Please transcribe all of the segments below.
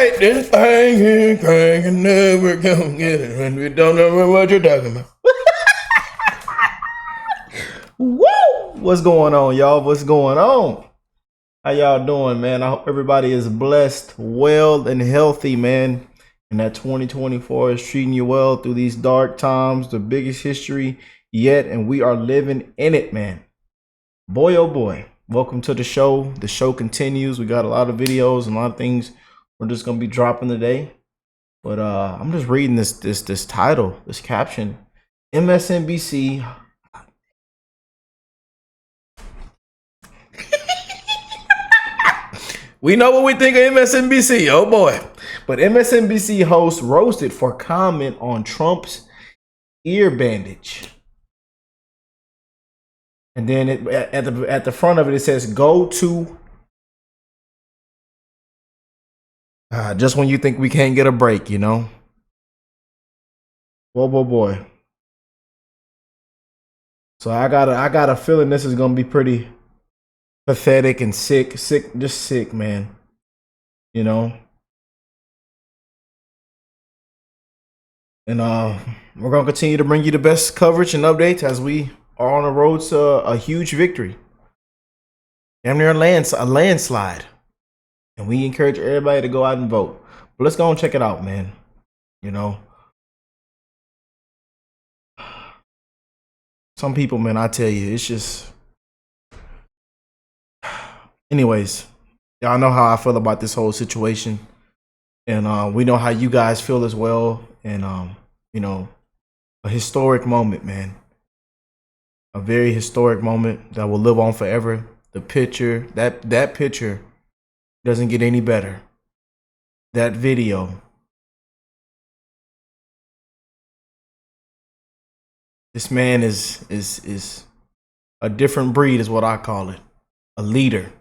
fight this thing here, crank, and never gonna get it when we don't know what you're talking about. Woo! What's going on, y'all? What's going on? How y'all doing, man? I hope everybody is blessed, well, and healthy, man. And that 2024 is treating you well through these dark times, the biggest history yet, and we are living in it, man. Boy, oh boy. Welcome to the show. The show continues. We got a lot of videos and a lot of things we're just gonna be dropping today. But I'm just reading this title, this caption. MSNBC. We know what we think of MSNBC. Oh boy. But MSNBC host roasted for comment on Trump's ear bandage. And then at the front of it, it says, go to. Just when you think we can't get a break, you know. Whoa, boy. So I got a feeling this is gonna be pretty pathetic and sick, just sick, man. You know. And we're gonna continue to bring you the best coverage and updates as we are on the road to a huge victory. Damn near a landslide. And we encourage everybody to go out and vote. But let's go and check it out, man. You know. Some people, man, I tell you, it's just. Anyways, y'all know how I feel about this whole situation. And we know how you guys feel as well. And, you know, a historic moment, man. A very historic moment that will live on forever. The picture, that picture doesn't get any better. That video. This man is a different breed is what I call it. A leader.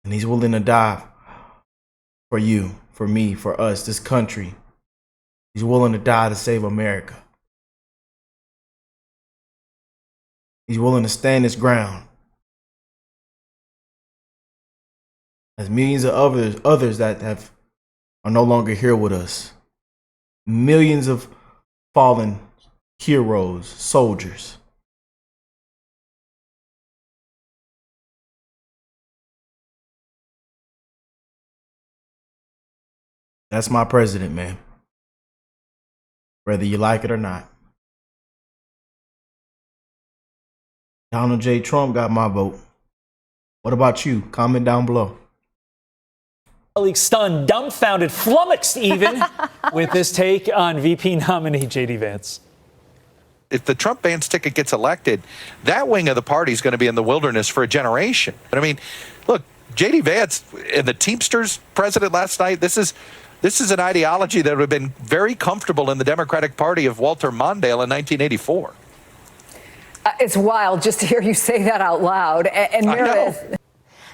And he's willing to die for you, for me, for us, this country. He's willing to die to save America. He's willing to stand his ground. As millions of others that are no longer here with us. Millions of fallen heroes, soldiers. That's my president, man. Whether you like it or not. Donald J. Trump got my vote. What about you? Comment down below. Stunned, dumbfounded, flummoxed even with this take on VP nominee J.D. Vance. If the Trump-Vance ticket gets elected, that wing of the party is going to be in the wilderness for a generation. But I mean, look, J.D. Vance and the Teamsters president last night, this is an ideology that would have been very comfortable in the Democratic Party of Walter Mondale in 1984. It's wild just to hear you say that out loud. And Meredith.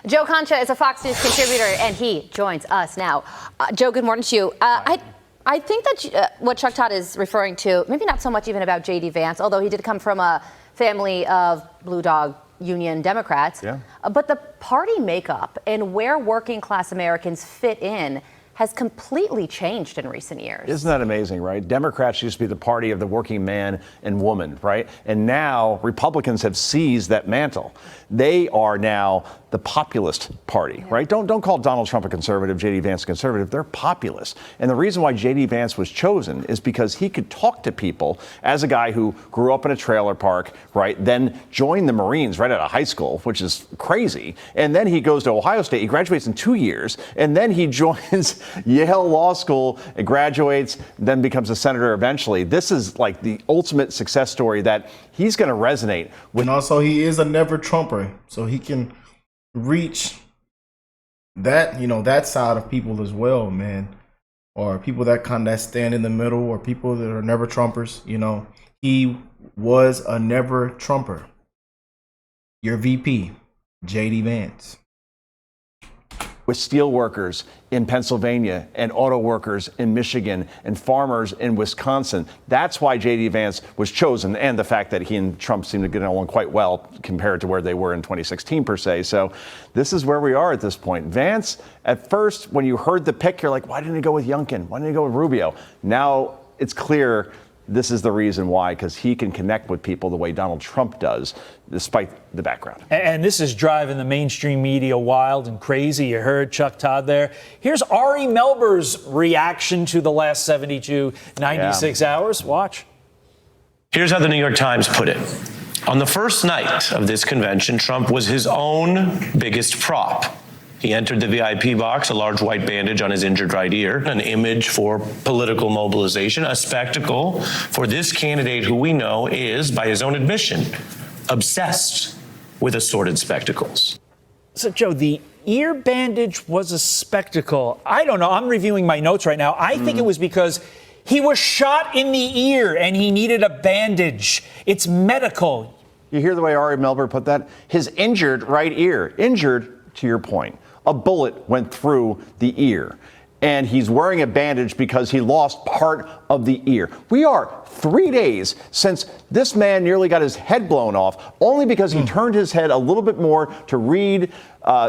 Joe Concha is a Fox News contributor, and he joins us now. Joe, good morning to you. I think that what Chuck Todd is referring to, maybe not so much even about J.D. Vance, although he did come from a family of Blue Dog Union Democrats. Yeah. But the party makeup and where working class Americans fit in has completely changed in recent years. Isn't that amazing, right? Democrats used to be the party of the working man and woman, right? And now Republicans have seized that mantle. They are now the populist party, right? Don't call Donald Trump a conservative, J.D. Vance a conservative. They're populist. And the reason why J.D. Vance was chosen is because he could talk to people as a guy who grew up in a trailer park, right? Then joined the Marines right out of high school, which is crazy. And then he goes to Ohio State. He graduates in 2 years. And then he joins Yale Law School, graduates, then becomes a senator eventually. This is like the ultimate success story that he's going to resonate with. And also he is a never Trumper, so he can reach that, you know, that side of people as well, man. Or people that stand in the middle, or people that are never Trumpers, you know. He was a never Trumper. Your VP, J.D. Vance. with steel workers in Pennsylvania and auto workers in Michigan and farmers in Wisconsin. That's why J.D. Vance was chosen, and the fact that he and Trump seem to get along quite well compared to where they were in 2016, per se. So this is where we are at this point. Vance, at first, when you heard the pick, you're like, why didn't he go with Youngkin? Why didn't he go with Rubio? Now it's clear this is the reason why, because he can connect with people the way Donald Trump does, despite the background. And this is driving the mainstream media wild and crazy. You heard Chuck Todd there. Here's Ari Melber's reaction to the last 72, 96 hours. Watch. Here's how the New York Times put it. On the first night of this convention, Trump was his own biggest prop. He entered the VIP box, a large white bandage on his injured right ear, an image for political mobilization, a spectacle for this candidate who we know is, by his own admission, obsessed with assorted spectacles. So, Joe, the ear bandage was a spectacle. I don't know. I'm reviewing my notes right now. I think it was because he was shot in the ear and he needed a bandage. It's medical. You hear the way Ari Melber put that? His injured right ear. Injured, to your point. A bullet went through the ear, and he's wearing a bandage because he lost part of the ear. We are 3 days since this man nearly got his head blown off, only because he turned his head a little bit more to read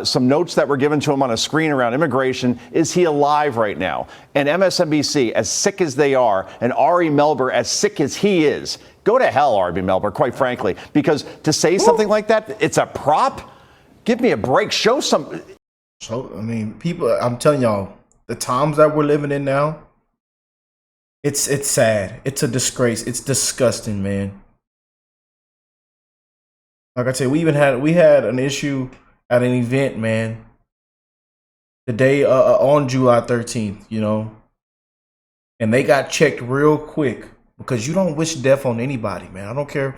some notes that were given to him on a screen around immigration. Is he alive right now? And MSNBC, as sick as they are, and Ari Melber, as sick as he is, go to hell, Ari Melber, quite frankly, because to say something like that, it's a prop? Give me a break. Show some... So, I mean, people, I'm telling y'all, the times that we're living in now, it's sad. It's a disgrace. It's disgusting, man. Like I said, we had an issue at an event, man, the day on July 13th, you know, and they got checked real quick because you don't wish death on anybody, man. I don't care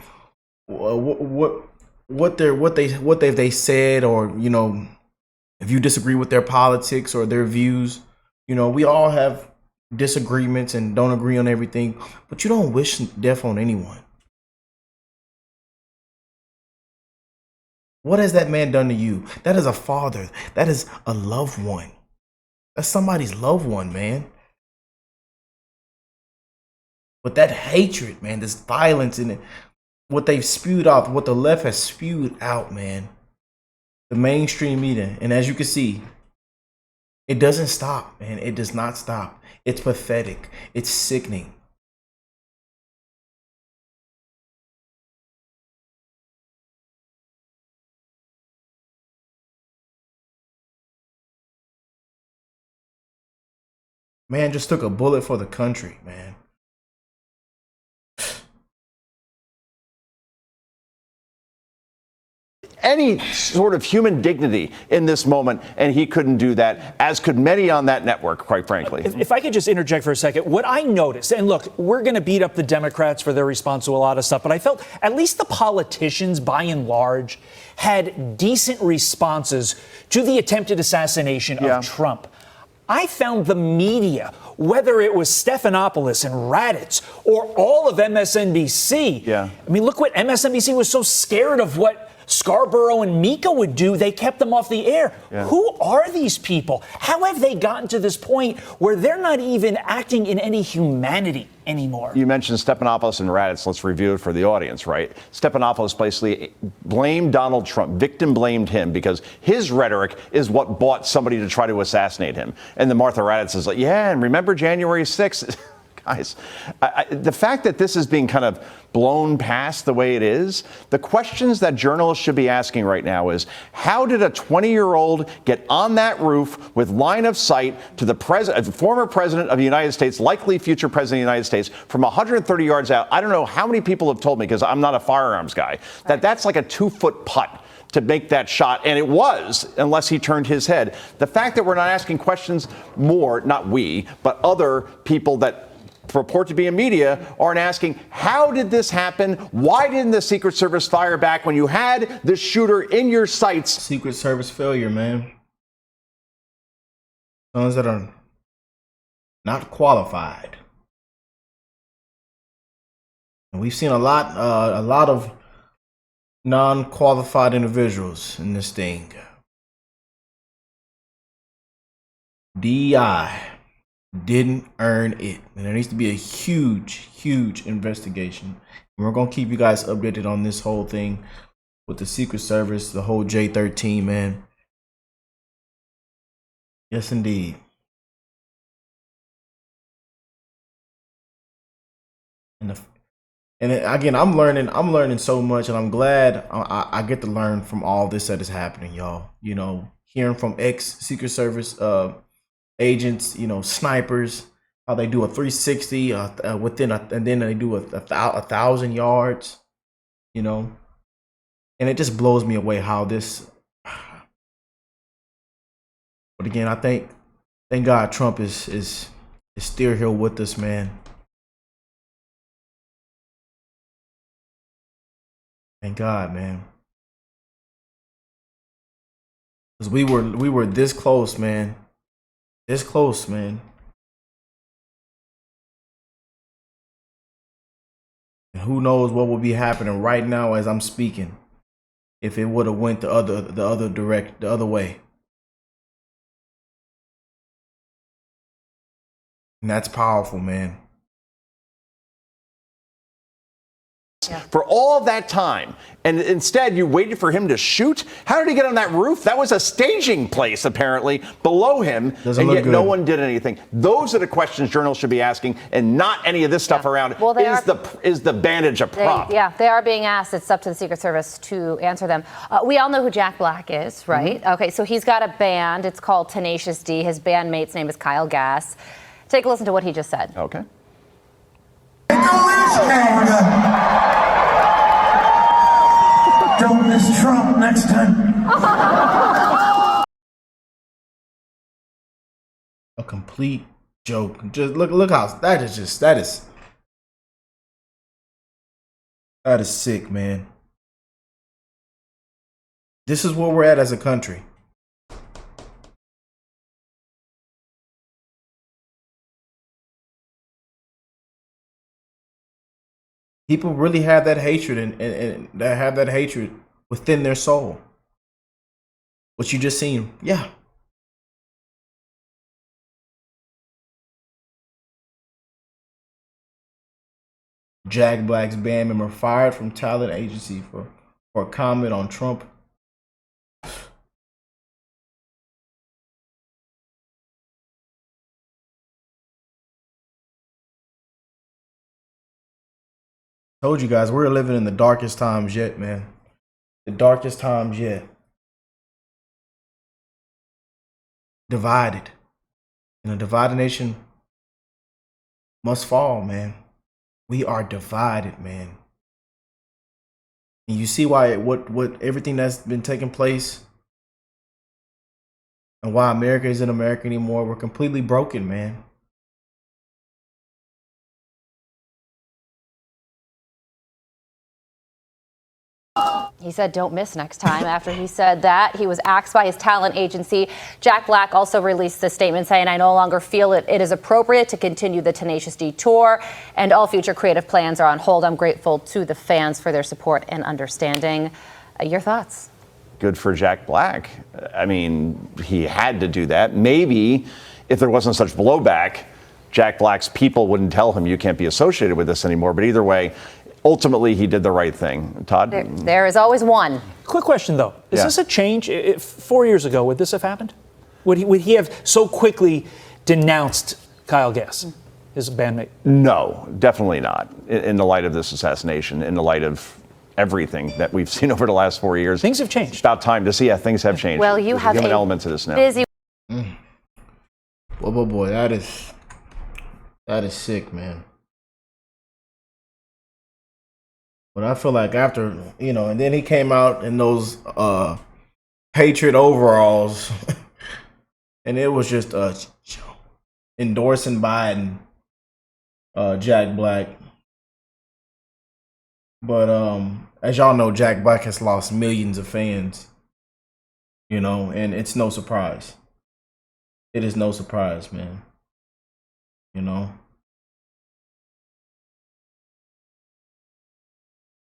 what they said, or, you know, if you disagree with their politics or their views. You know, we all have disagreements and don't agree on everything, but you don't wish death on anyone. What has that man done to you? That is a father. That is a loved one. That's somebody's loved one, man. But that hatred, man, this violence in it, what they've spewed out, what the left has spewed out, man, the mainstream media, and as you can see, it doesn't stop, man. It does not stop. It's pathetic. It's sickening. Man just took a bullet for the country, man. Any sort of human dignity in this moment, and he couldn't do that, as could many on that network, quite frankly. If I could just interject for a second, what I noticed, and look, we're going to beat up the Democrats for their response to a lot of stuff, but I felt at least the politicians, by and large, had decent responses to the attempted assassination of Trump. I found the media, whether it was Stephanopoulos and Raditz or all of MSNBC. I mean, look what MSNBC was so scared of what Scarborough and Mika would do. They kept them off the air. Who are these people? How have they gotten to this point where they're not even acting in any humanity anymore? You mentioned Stephanopoulos and Raditz. Let's review it for the audience, right? Stephanopoulos basically blamed Donald Trump, victim blamed him, because his rhetoric is what bought somebody to try to assassinate him. And then Martha Raditz is like, yeah, and remember January 6th? Guys, the fact that this is being kind of blown past the way it is, the questions that journalists should be asking right now is, how did a 20-year-old get on that roof with line of sight to the former president of the United States, likely future president of the United States, from 130 yards out? I don't know how many people have told me, because I'm not a firearms guy, that that's like a 2-foot putt to make that shot, and it was, unless he turned his head. The fact that we're not asking questions more, not we, but other people that purport to be in media aren't asking, how did this happen? Why didn't the Secret Service fire back when you had the shooter in your sights? Secret Service failure, man. Ones that are not qualified. And we've seen a lot of non-qualified individuals in this thing. DEI didn't earn it. And there needs to be a huge investigation. And we're going to keep you guys updated on this whole thing with the Secret Service, the whole J13, man. Yes, indeed. And again, I'm learning so much, and I'm glad I get to learn from all this that is happening, y'all. You know, hearing from ex-Secret Service agents, you know, snipers, how they do a 360 and then they do a 1,000 yards, you know, and it just blows me away how this. But again, I thank God Trump is still here with us, man. Thank God, man. Because we were this close, man. This close, man. And who knows what will be happening right now as I'm speaking if it would have went the other way. And that's powerful, man. For all that time, and instead you waited for him to shoot? How did he get on that roof? That was a staging place, apparently, below him, and yet no one did anything. Those are the questions journalists should be asking, and not any of this stuff around. Well, is the bandage a prop? They are being asked. It's up to the Secret Service to answer them. We all know who Jack Black is, right? Mm-hmm. Okay, so he's got a band. It's called Tenacious D. His bandmate's name is Kyle Gass. Take a listen to what he just said. Okay. Don't miss Trump next time. A complete joke. Just look how that is sick, man. This is where we're at as a country. People really have that hatred and that have that hatred within their soul. What you just seen, yeah. Jack Black's band member fired from talent agency for a comment on Trump. Told you guys, we're living in the darkest times yet, man. The darkest times yet. Divided. And a divided nation must fall, man. We are divided, man. And you see why what everything that's been taking place and why America isn't America anymore. We're completely broken, man. He said, don't miss next time. After he said that, he was axed by his talent agency. Jack Black also released a statement saying, I no longer feel it is appropriate to continue the Tenacious D tour, and all future creative plans are on hold. I'm grateful to the fans for their support and understanding. Your thoughts? Good for Jack Black. I mean, he had to do that. Maybe if there wasn't such blowback, Jack Black's people wouldn't tell him you can't be associated with this anymore. But either way, ultimately, he did the right thing. Todd? There is always one. Quick question, though. Is this a change? 4 years ago, would this have happened? Would he have so quickly denounced Kyle Gass, his bandmate? No, definitely not. In the light of this assassination, in the light of everything that we've seen over the last 4 years. Things have changed. It's about time to see how things have changed. Well, you have a human element to this now. Busy. Boy, that is sick, man. But I feel like after, and then he came out in those Patriot overalls, and it was just endorsing Biden, Jack Black. But as y'all know, Jack Black has lost millions of fans, and it's no surprise. It is no surprise, man.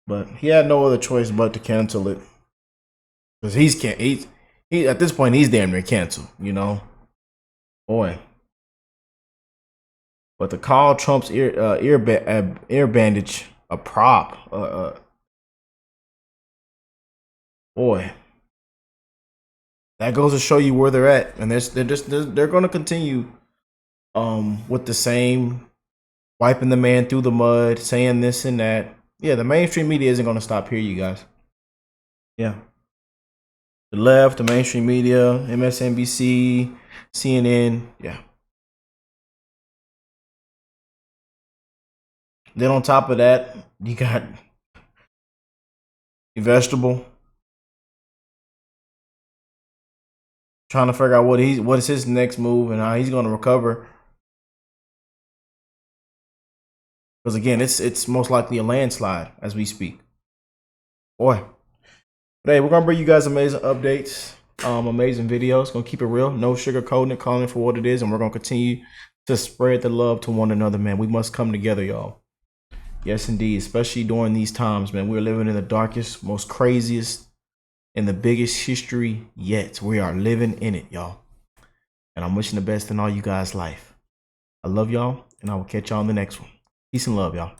But he had no other choice but to cancel it, because he at this point he's damn near canceled. Boy. But to call Trump's ear bandage a prop, boy, that goes to show you where they're at, and they're going to continue with the same wiping the man through the mud, saying this and that. Yeah, the mainstream media isn't going to stop here, you guys. Yeah, the left, the mainstream media, MSNBC, CNN, yeah. Then on top of that, you got vegetable trying to figure out what is his next move and how he's going to recover. Because again, it's most likely a landslide as we speak. Boy, but hey, we're gonna bring you guys amazing updates, amazing videos. Gonna keep it real, no sugarcoating it, calling it for what it is, and we're gonna continue to spread the love to one another, man. We must come together, y'all. Yes, indeed, especially during these times, man. We're living in the darkest, most craziest, and the biggest history yet. We are living in it, y'all. And I'm wishing the best in all you guys' life. I love y'all, and I will catch y'all on the next one. Peace and love, y'all.